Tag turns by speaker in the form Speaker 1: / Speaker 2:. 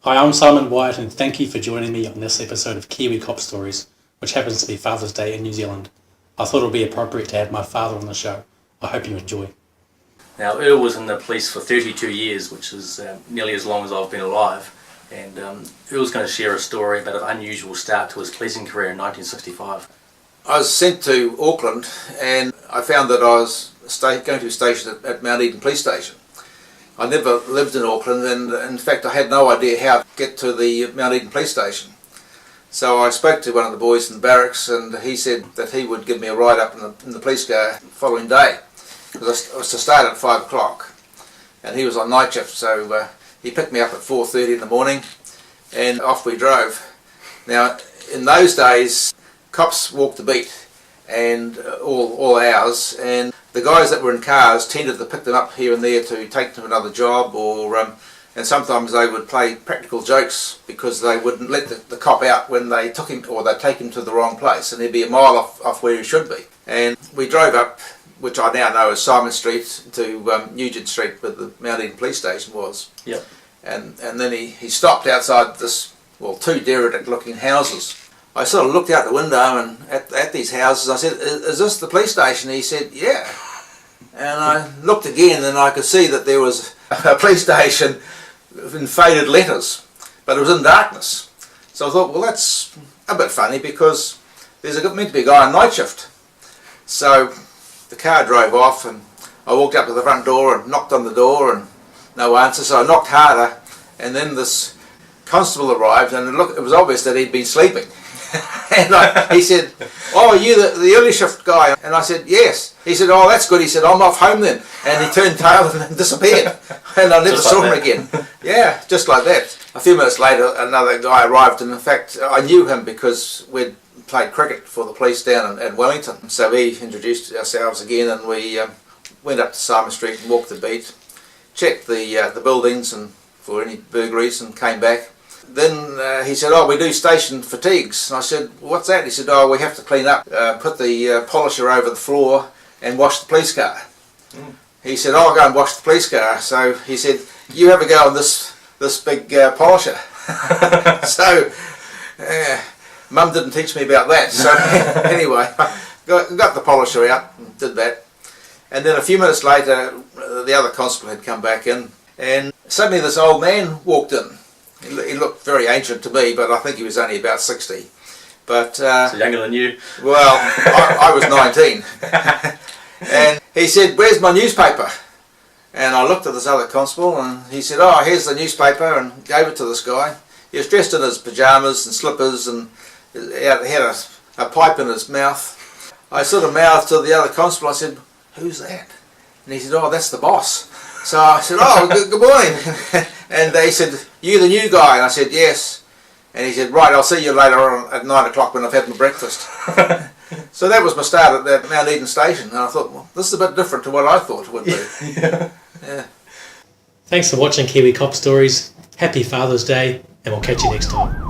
Speaker 1: Hi, I'm Simon Wyatt and thank you for joining me on this episode of Kiwi Cop Stories, which happens to be Father's Day in New Zealand. I thought it would be appropriate to have my father on the show. I hope you enjoy.
Speaker 2: Now, Earl was in the police for 32 years, which is nearly as long as I've been alive. And Earl's going to share a story about an unusual start to his policing career in 1965.
Speaker 3: I was sent to Auckland and I found that I was going to be stationed at Mount Eden Police Station. I never lived in Auckland and in fact I had no idea how to get to the Mount Eden Police Station. So I spoke to one of the boys in the barracks and he said that he would give me a ride up in the police car the following day. Because I was to start at 5 o'clock and he was on night shift, so he picked me up at 4:30 in the morning and off we drove. Now in those days cops walked the beat and all hours, and the guys that were in cars tended to pick them up here and there to take them to another job, or and sometimes they would play practical jokes because they wouldn't let the cop out when they took him, or they'd take him to the wrong place and he'd be a mile off where he should be. And we drove up, which I now know as Simon Street, to Nugent Street where the Mount Eden Police Station was.
Speaker 2: Yep.
Speaker 3: And then he stopped outside this, well, two derelict looking houses. I sort of looked out the window and at these houses. I said, is this the police station? He said, yeah. And I looked again and I could see that there was a police station in faded letters, but it was in darkness. So I thought, well, that's a bit funny because there's meant to be a guy on night shift. So the car drove off and I walked up to the front door and knocked on the door and no answer, so I knocked harder, and then this constable arrived and it was obvious that he'd been sleeping. And he said, oh, are you the early shift guy? And I said, yes. He said, oh, that's good. He said, I'm off home then. And he turned tail and disappeared. And I never saw him again. Yeah, just like that. A few minutes later, another guy arrived, and in fact, I knew him because we'd played cricket for the police down at Wellington. So we introduced ourselves again, and we went up to Simon Street and walked the beat, checked the buildings and for any burglaries, and came back. Then he said, oh, we do station fatigues. And I said, what's that? He said, oh, we have to clean up, put the polisher over the floor and wash the police car. He said, oh, I'll go and wash the police car. So he said, you have a go on this big polisher. So Mum didn't teach me about that. So anyway, I got the polisher out and did that. And then a few minutes later, the other constable had come back in, and suddenly this old man walked in. He looked very ancient to me, but I think he was only about 60. But
Speaker 2: so younger than you?
Speaker 3: Well, I was 19. And he said, where's my newspaper? And I looked at this other constable and he said, oh, here's the newspaper, and gave it to this guy. He was dressed in his pyjamas and slippers and he had a pipe in his mouth. I sort of mouthed to the other constable, I said, who's that? And he said, oh, that's the boss. So I said, oh, good morning. And they said, you the new guy? And I said, yes. And he said, right, I'll see you later on at 9 o'clock when I've had my breakfast. So that was my start at that Mount Eden station. And I thought, well, this is a bit different to what I thought it would be. Yeah.
Speaker 1: Thanks for watching Kiwi Cop Stories. Happy Father's Day, and we'll catch you next time.